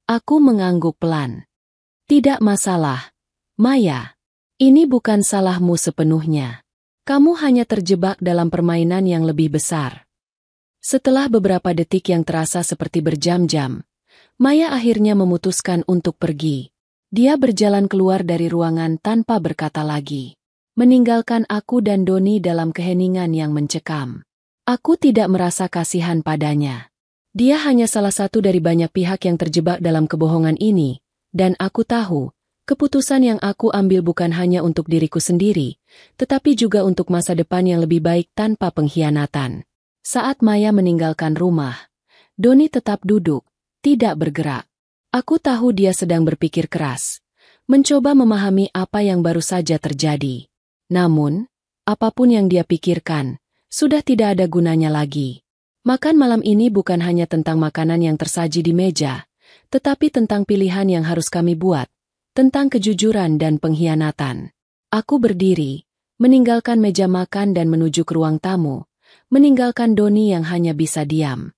Aku mengangguk pelan. Tidak masalah, Maya. Ini bukan salahmu sepenuhnya. Kamu hanya terjebak dalam permainan yang lebih besar. Setelah beberapa detik yang terasa seperti berjam-jam, Maya akhirnya memutuskan untuk pergi. Dia berjalan keluar dari ruangan tanpa berkata lagi, meninggalkan aku dan Doni dalam keheningan yang mencekam. Aku tidak merasa kasihan padanya. Dia hanya salah satu dari banyak pihak yang terjebak dalam kebohongan ini, dan aku tahu, keputusan yang aku ambil bukan hanya untuk diriku sendiri, tetapi juga untuk masa depan yang lebih baik tanpa pengkhianatan. Saat Maya meninggalkan rumah, Doni tetap duduk, tidak bergerak. Aku tahu dia sedang berpikir keras, mencoba memahami apa yang baru saja terjadi. Namun, apapun yang dia pikirkan, sudah tidak ada gunanya lagi. Makan malam ini bukan hanya tentang makanan yang tersaji di meja, tetapi tentang pilihan yang harus kami buat, tentang kejujuran dan pengkhianatan. Aku berdiri, meninggalkan meja makan dan menuju ke ruang tamu, meninggalkan Doni yang hanya bisa diam.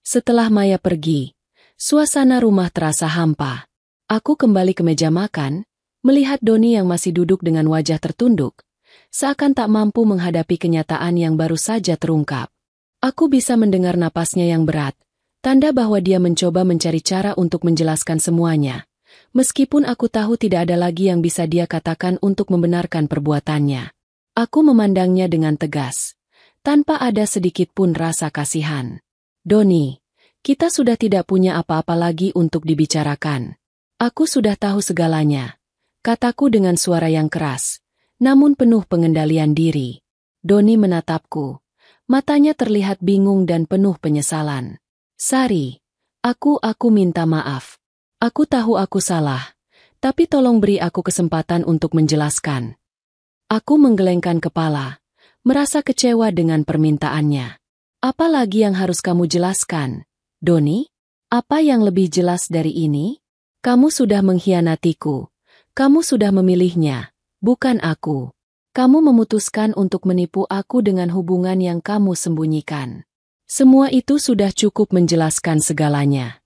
Setelah Maya pergi, suasana rumah terasa hampa. Aku kembali ke meja makan, melihat Doni yang masih duduk dengan wajah tertunduk, seakan tak mampu menghadapi kenyataan yang baru saja terungkap. Aku bisa mendengar napasnya yang berat, tanda bahwa dia mencoba mencari cara untuk menjelaskan semuanya. Meskipun aku tahu tidak ada lagi yang bisa dia katakan untuk membenarkan perbuatannya. Aku memandangnya dengan tegas, tanpa ada sedikit pun rasa kasihan. Doni, kita sudah tidak punya apa-apa lagi untuk dibicarakan. Aku sudah tahu segalanya, kataku dengan suara yang keras, namun penuh pengendalian diri. Doni menatapku, matanya terlihat bingung dan penuh penyesalan. Sari, aku minta maaf. Aku tahu aku salah, tapi tolong beri aku kesempatan untuk menjelaskan. Aku menggelengkan kepala, merasa kecewa dengan permintaannya. Apa lagi yang harus kamu jelaskan, Doni? Apa yang lebih jelas dari ini? Kamu sudah mengkhianatiku. Kamu sudah memilihnya, bukan aku. Kamu memutuskan untuk menipu aku dengan hubungan yang kamu sembunyikan. Semua itu sudah cukup menjelaskan segalanya.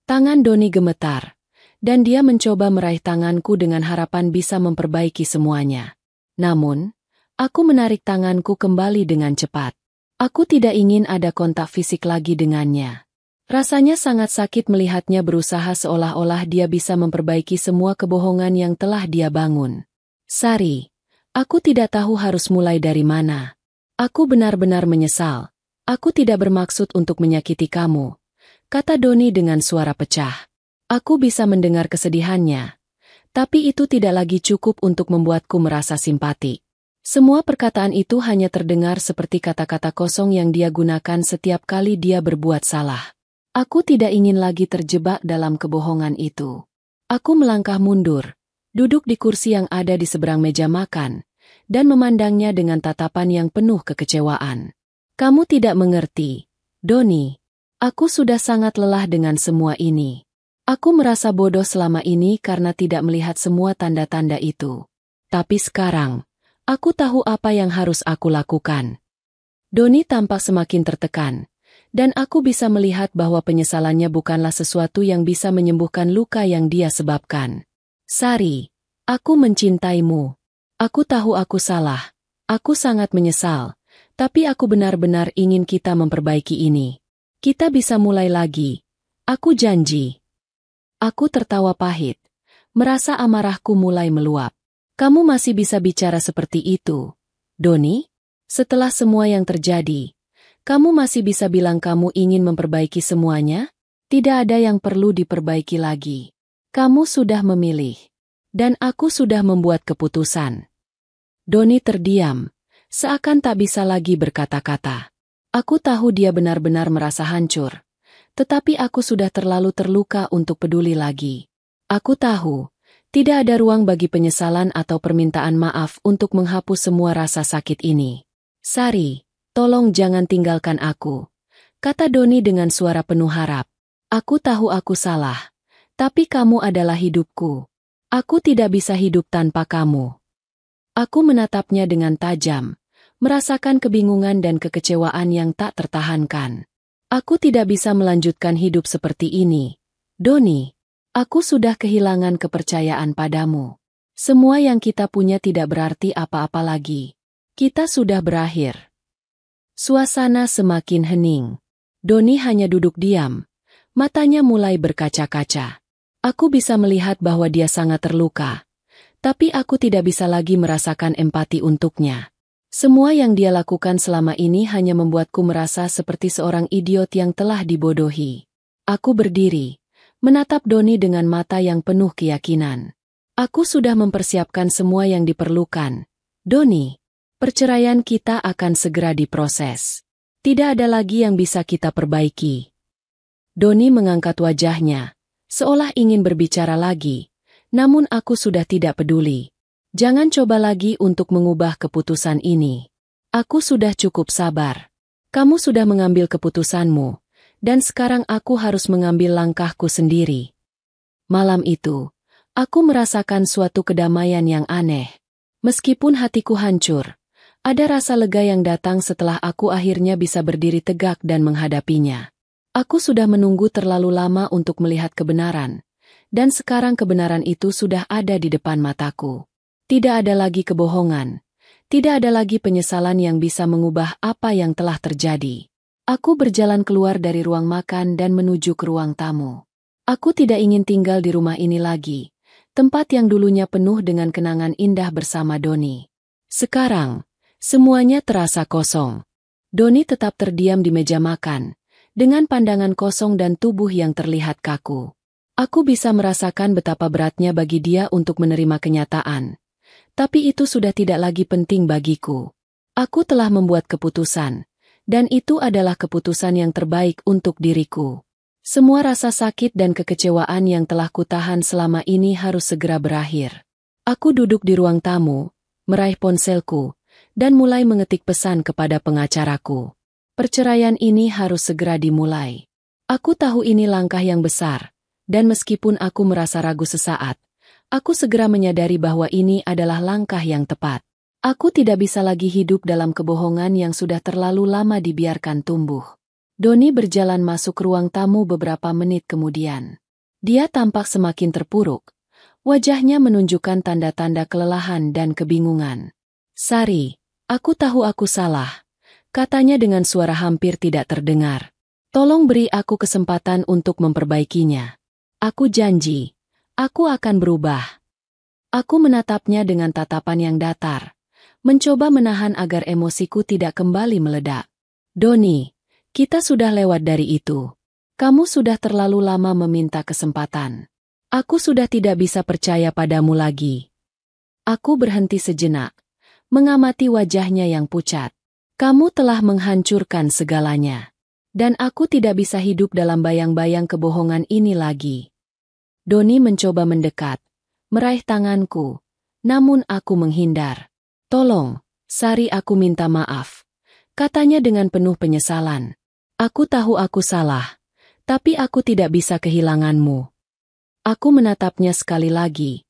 Tangan Doni gemetar, dan dia mencoba meraih tanganku dengan harapan bisa memperbaiki semuanya. Namun, aku menarik tanganku kembali dengan cepat. Aku tidak ingin ada kontak fisik lagi dengannya. Rasanya sangat sakit melihatnya berusaha seolah-olah dia bisa memperbaiki semua kebohongan yang telah dia bangun. Sari, aku tidak tahu harus mulai dari mana. Aku benar-benar menyesal. Aku tidak bermaksud untuk menyakiti kamu, kata Doni dengan suara pecah. Aku bisa mendengar kesedihannya, tapi itu tidak lagi cukup untuk membuatku merasa simpati. Semua perkataan itu hanya terdengar seperti kata-kata kosong yang dia gunakan setiap kali dia berbuat salah. Aku tidak ingin lagi terjebak dalam kebohongan itu. Aku melangkah mundur, duduk di kursi yang ada di seberang meja makan, dan memandangnya dengan tatapan yang penuh kekecewaan. Kamu tidak mengerti, Doni. Aku sudah sangat lelah dengan semua ini. Aku merasa bodoh selama ini karena tidak melihat semua tanda-tanda itu. Tapi sekarang, aku tahu apa yang harus aku lakukan. Doni tampak semakin tertekan, dan aku bisa melihat bahwa penyesalannya bukanlah sesuatu yang bisa menyembuhkan luka yang dia sebabkan. Sari, aku mencintaimu. Aku tahu aku salah. Aku sangat menyesal. Tapi aku benar-benar ingin kita memperbaiki ini. Kita bisa mulai lagi. Aku janji. Aku tertawa pahit. Merasa amarahku mulai meluap. Kamu masih bisa bicara seperti itu, Doni? Setelah semua yang terjadi, kamu masih bisa bilang kamu ingin memperbaiki semuanya? Tidak ada yang perlu diperbaiki lagi. Kamu sudah memilih. Dan aku sudah membuat keputusan. Doni terdiam, seakan tak bisa lagi berkata-kata. Aku tahu dia benar-benar merasa hancur. Tetapi aku sudah terlalu terluka untuk peduli lagi. Aku tahu, tidak ada ruang bagi penyesalan atau permintaan maaf untuk menghapus semua rasa sakit ini. Sari, tolong jangan tinggalkan aku, kata Doni dengan suara penuh harap. Aku tahu aku salah, tapi kamu adalah hidupku. Aku tidak bisa hidup tanpa kamu. Aku menatapnya dengan tajam, merasakan kebingungan dan kekecewaan yang tak tertahankan. Aku tidak bisa melanjutkan hidup seperti ini. Doni, aku sudah kehilangan kepercayaan padamu. Semua yang kita punya tidak berarti apa-apa lagi. Kita sudah berakhir. Suasana semakin hening. Doni hanya duduk diam. Matanya mulai berkaca-kaca. Aku bisa melihat bahwa dia sangat terluka. Tapi aku tidak bisa lagi merasakan empati untuknya. Semua yang dia lakukan selama ini hanya membuatku merasa seperti seorang idiot yang telah dibodohi. Aku berdiri, menatap Doni dengan mata yang penuh keyakinan. Aku sudah mempersiapkan semua yang diperlukan. Doni, perceraian kita akan segera diproses. Tidak ada lagi yang bisa kita perbaiki. Doni mengangkat wajahnya, seolah ingin berbicara lagi, namun aku sudah tidak peduli. Jangan coba lagi untuk mengubah keputusan ini. Aku sudah cukup sabar. Kamu sudah mengambil keputusanmu, dan sekarang aku harus mengambil langkahku sendiri. Malam itu, aku merasakan suatu kedamaian yang aneh. Meskipun hatiku hancur, ada rasa lega yang datang setelah aku akhirnya bisa berdiri tegak dan menghadapinya. Aku sudah menunggu terlalu lama untuk melihat kebenaran, dan sekarang kebenaran itu sudah ada di depan mataku. Tidak ada lagi kebohongan. Tidak ada lagi penyesalan yang bisa mengubah apa yang telah terjadi. Aku berjalan keluar dari ruang makan dan menuju ke ruang tamu. Aku tidak ingin tinggal di rumah ini lagi, tempat yang dulunya penuh dengan kenangan indah bersama Doni. Sekarang, semuanya terasa kosong. Doni tetap terdiam di meja makan, dengan pandangan kosong dan tubuh yang terlihat kaku. Aku bisa merasakan betapa beratnya bagi dia untuk menerima kenyataan. Tapi itu sudah tidak lagi penting bagiku. Aku telah membuat keputusan, dan itu adalah keputusan yang terbaik untuk diriku. Semua rasa sakit dan kekecewaan yang telah kutahan selama ini harus segera berakhir. Aku duduk di ruang tamu, meraih ponselku, dan mulai mengetik pesan kepada pengacaraku. Perceraian ini harus segera dimulai. Aku tahu ini langkah yang besar, dan meskipun aku merasa ragu sesaat, aku segera menyadari bahwa ini adalah langkah yang tepat. Aku tidak bisa lagi hidup dalam kebohongan yang sudah terlalu lama dibiarkan tumbuh. Doni berjalan masuk ruang tamu beberapa menit kemudian. Dia tampak semakin terpuruk. Wajahnya menunjukkan tanda-tanda kelelahan dan kebingungan. Sari, aku tahu aku salah, katanya dengan suara hampir tidak terdengar. Tolong beri aku kesempatan untuk memperbaikinya. Aku janji. Aku akan berubah. Aku menatapnya dengan tatapan yang datar, mencoba menahan agar emosiku tidak kembali meledak. Doni, kita sudah lewat dari itu. Kamu sudah terlalu lama meminta kesempatan. Aku sudah tidak bisa percaya padamu lagi. Aku berhenti sejenak, mengamati wajahnya yang pucat. Kamu telah menghancurkan segalanya. Dan aku tidak bisa hidup dalam bayang-bayang kebohongan ini lagi. Doni mencoba mendekat, meraih tanganku, namun aku menghindar. Tolong, Sari, aku minta maaf, katanya dengan penuh penyesalan. Aku tahu aku salah, tapi aku tidak bisa kehilanganmu. Aku menatapnya sekali lagi,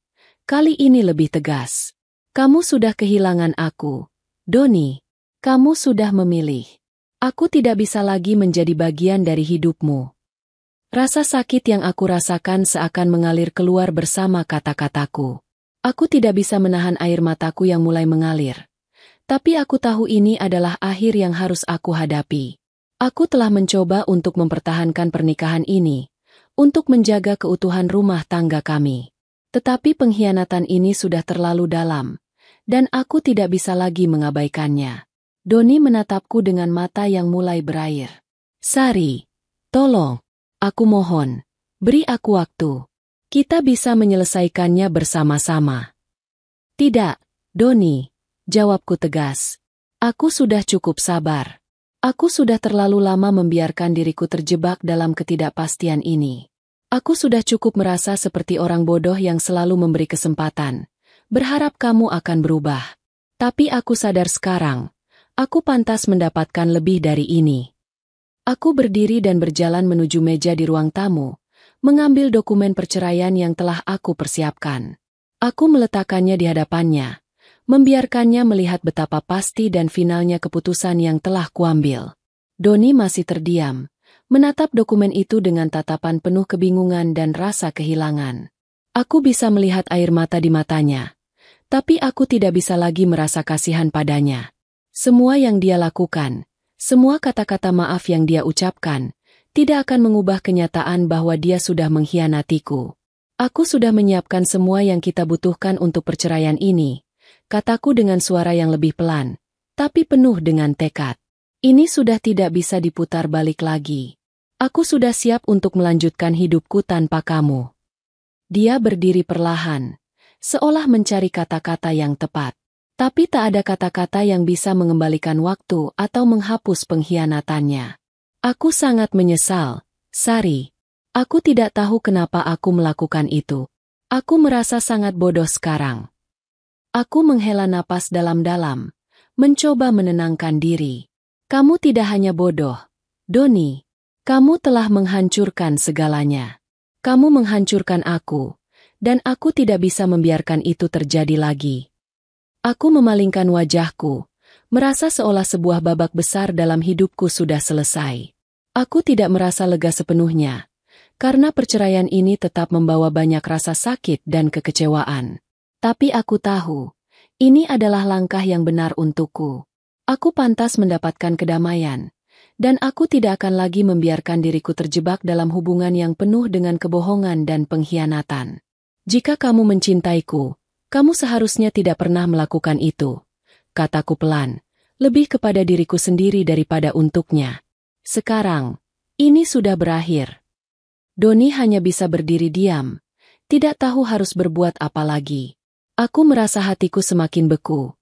kali ini lebih tegas. Kamu sudah kehilangan aku, Doni, kamu sudah memilih. Aku tidak bisa lagi menjadi bagian dari hidupmu. Rasa sakit yang aku rasakan seakan mengalir keluar bersama kata-kataku. Aku tidak bisa menahan air mataku yang mulai mengalir. Tapi aku tahu ini adalah akhir yang harus aku hadapi. Aku telah mencoba untuk mempertahankan pernikahan ini, untuk menjaga keutuhan rumah tangga kami. Tetapi pengkhianatan ini sudah terlalu dalam, dan aku tidak bisa lagi mengabaikannya. Doni menatapku dengan mata yang mulai berair. Sari, tolong, aku mohon, beri aku waktu. Kita bisa menyelesaikannya bersama-sama. Tidak, Doni, jawabku tegas. Aku sudah cukup sabar. Aku sudah terlalu lama membiarkan diriku terjebak dalam ketidakpastian ini. Aku sudah cukup merasa seperti orang bodoh yang selalu memberi kesempatan, berharap kamu akan berubah. Tapi aku sadar sekarang, aku pantas mendapatkan lebih dari ini. Aku berdiri dan berjalan menuju meja di ruang tamu, mengambil dokumen perceraian yang telah aku persiapkan. Aku meletakkannya di hadapannya, membiarkannya melihat betapa pasti dan finalnya keputusan yang telah kuambil. Doni masih terdiam, menatap dokumen itu dengan tatapan penuh kebingungan dan rasa kehilangan. Aku bisa melihat air mata di matanya, tapi aku tidak bisa lagi merasa kasihan padanya. Semua yang dia lakukan, semua kata-kata maaf yang dia ucapkan, tidak akan mengubah kenyataan bahwa dia sudah mengkhianatiku. Aku sudah menyiapkan semua yang kita butuhkan untuk perceraian ini, kataku dengan suara yang lebih pelan, tapi penuh dengan tekad. Ini sudah tidak bisa diputar balik lagi. Aku sudah siap untuk melanjutkan hidupku tanpa kamu. Dia berdiri perlahan, seolah mencari kata-kata yang tepat. Tapi tak ada kata-kata yang bisa mengembalikan waktu atau menghapus pengkhianatannya. Aku sangat menyesal, Sari. Aku tidak tahu kenapa aku melakukan itu. Aku merasa sangat bodoh sekarang. Aku menghela napas dalam-dalam, mencoba menenangkan diri. Kamu tidak hanya bodoh, Doni. Kamu telah menghancurkan segalanya. Kamu menghancurkan aku, dan aku tidak bisa membiarkan itu terjadi lagi. Aku memalingkan wajahku, merasa seolah sebuah babak besar dalam hidupku sudah selesai. Aku tidak merasa lega sepenuhnya, karena perceraian ini tetap membawa banyak rasa sakit dan kekecewaan. Tapi aku tahu, ini adalah langkah yang benar untukku. Aku pantas mendapatkan kedamaian, dan aku tidak akan lagi membiarkan diriku terjebak dalam hubungan yang penuh dengan kebohongan dan pengkhianatan. Jika kamu mencintaiku, kamu seharusnya tidak pernah melakukan itu, kataku pelan, lebih kepada diriku sendiri daripada untuknya. Sekarang, ini sudah berakhir. Doni hanya bisa berdiri diam, tidak tahu harus berbuat apa lagi. Aku merasa hatiku semakin beku,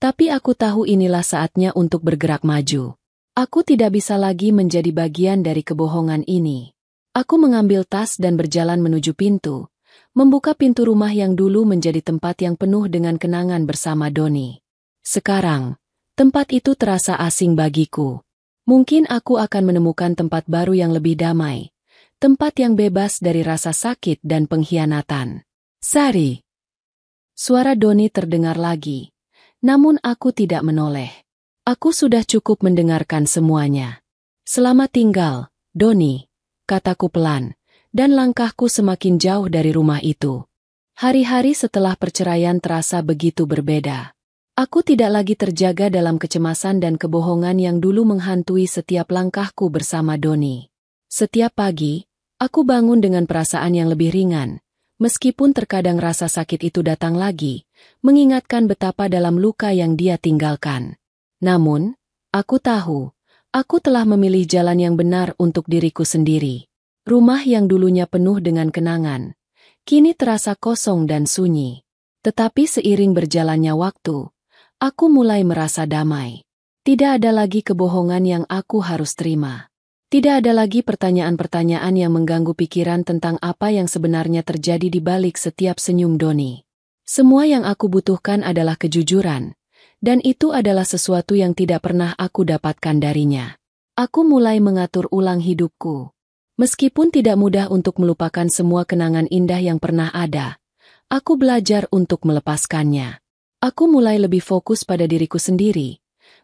tapi aku tahu inilah saatnya untuk bergerak maju. Aku tidak bisa lagi menjadi bagian dari kebohongan ini. Aku mengambil tas dan berjalan menuju pintu, membuka pintu rumah yang dulu menjadi tempat yang penuh dengan kenangan bersama Doni. Sekarang, tempat itu terasa asing bagiku. Mungkin aku akan menemukan tempat baru yang lebih damai, tempat yang bebas dari rasa sakit dan pengkhianatan. Sari. Suara Doni terdengar lagi, namun aku tidak menoleh. Aku sudah cukup mendengarkan semuanya. Selamat tinggal, Doni, kataku pelan, dan langkahku semakin jauh dari rumah itu. Hari-hari setelah perceraian terasa begitu berbeda. Aku tidak lagi terjaga dalam kecemasan dan kebohongan yang dulu menghantui setiap langkahku bersama Doni. Setiap pagi, aku bangun dengan perasaan yang lebih ringan, meskipun terkadang rasa sakit itu datang lagi, mengingatkan betapa dalam luka yang dia tinggalkan. Namun, aku tahu, aku telah memilih jalan yang benar untuk diriku sendiri. Rumah yang dulunya penuh dengan kenangan, kini terasa kosong dan sunyi. Tetapi seiring berjalannya waktu, aku mulai merasa damai. Tidak ada lagi kebohongan yang aku harus terima. Tidak ada lagi pertanyaan-pertanyaan yang mengganggu pikiran tentang apa yang sebenarnya terjadi di balik setiap senyum Doni. Semua yang aku butuhkan adalah kejujuran, dan itu adalah sesuatu yang tidak pernah aku dapatkan darinya. Aku mulai mengatur ulang hidupku. Meskipun tidak mudah untuk melupakan semua kenangan indah yang pernah ada, aku belajar untuk melepaskannya. Aku mulai lebih fokus pada diriku sendiri,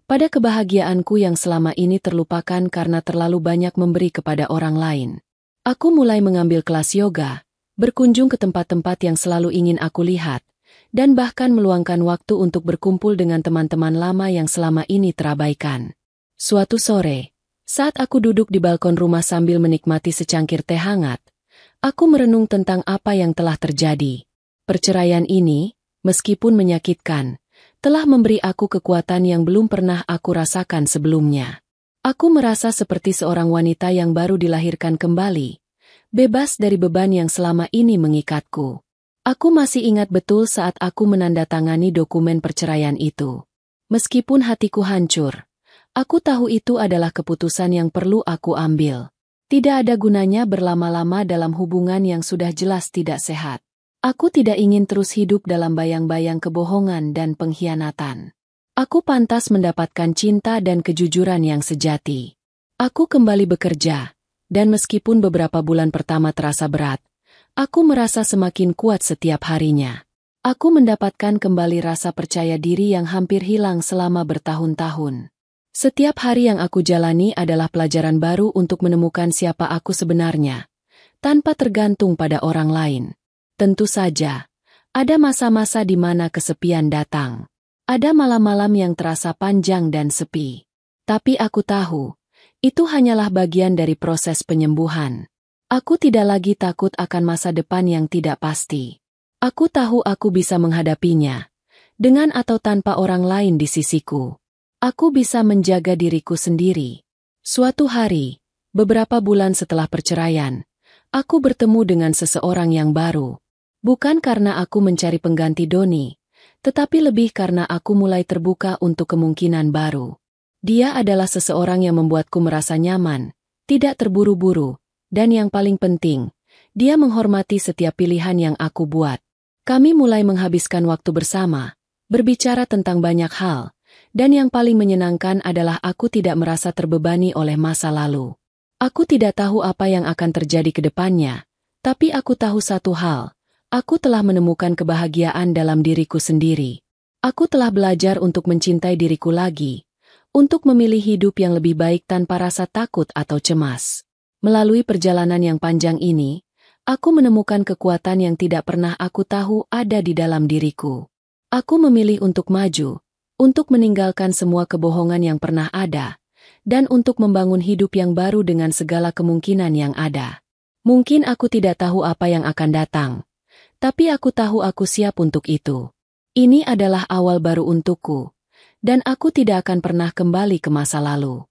pada kebahagiaanku yang selama ini terlupakan karena terlalu banyak memberi kepada orang lain. Aku mulai mengambil kelas yoga, berkunjung ke tempat-tempat yang selalu ingin aku lihat, dan bahkan meluangkan waktu untuk berkumpul dengan teman-teman lama yang selama ini terabaikan. Suatu sore, saat aku duduk di balkon rumah sambil menikmati secangkir teh hangat, aku merenung tentang apa yang telah terjadi. Perceraian ini, meskipun menyakitkan, telah memberi aku kekuatan yang belum pernah aku rasakan sebelumnya. Aku merasa seperti seorang wanita yang baru dilahirkan kembali, bebas dari beban yang selama ini mengikatku. Aku masih ingat betul saat aku menandatangani dokumen perceraian itu. Meskipun hatiku hancur, aku tahu itu adalah keputusan yang perlu aku ambil. Tidak ada gunanya berlama-lama dalam hubungan yang sudah jelas tidak sehat. Aku tidak ingin terus hidup dalam bayang-bayang kebohongan dan pengkhianatan. Aku pantas mendapatkan cinta dan kejujuran yang sejati. Aku kembali bekerja, dan meskipun beberapa bulan pertama terasa berat, aku merasa semakin kuat setiap harinya. Aku mendapatkan kembali rasa percaya diri yang hampir hilang selama bertahun-tahun. Setiap hari yang aku jalani adalah pelajaran baru untuk menemukan siapa aku sebenarnya, tanpa tergantung pada orang lain. Tentu saja, ada masa-masa di mana kesepian datang. Ada malam-malam yang terasa panjang dan sepi. Tapi aku tahu, itu hanyalah bagian dari proses penyembuhan. Aku tidak lagi takut akan masa depan yang tidak pasti. Aku tahu aku bisa menghadapinya, dengan atau tanpa orang lain di sisiku. Aku bisa menjaga diriku sendiri. Suatu hari, beberapa bulan setelah perceraian, aku bertemu dengan seseorang yang baru. Bukan karena aku mencari pengganti Doni, tetapi lebih karena aku mulai terbuka untuk kemungkinan baru. Dia adalah seseorang yang membuatku merasa nyaman, tidak terburu-buru, dan yang paling penting, dia menghormati setiap pilihan yang aku buat. Kami mulai menghabiskan waktu bersama, berbicara tentang banyak hal, dan yang paling menyenangkan adalah aku tidak merasa terbebani oleh masa lalu. Aku tidak tahu apa yang akan terjadi ke depannya, tapi aku tahu satu hal. Aku telah menemukan kebahagiaan dalam diriku sendiri. Aku telah belajar untuk mencintai diriku lagi, untuk memilih hidup yang lebih baik tanpa rasa takut atau cemas. Melalui perjalanan yang panjang ini, aku menemukan kekuatan yang tidak pernah aku tahu ada di dalam diriku. Aku memilih untuk maju, untuk meninggalkan semua kebohongan yang pernah ada, dan untuk membangun hidup yang baru dengan segala kemungkinan yang ada. Mungkin aku tidak tahu apa yang akan datang, tapi aku tahu aku siap untuk itu. Ini adalah awal baru untukku, dan aku tidak akan pernah kembali ke masa lalu.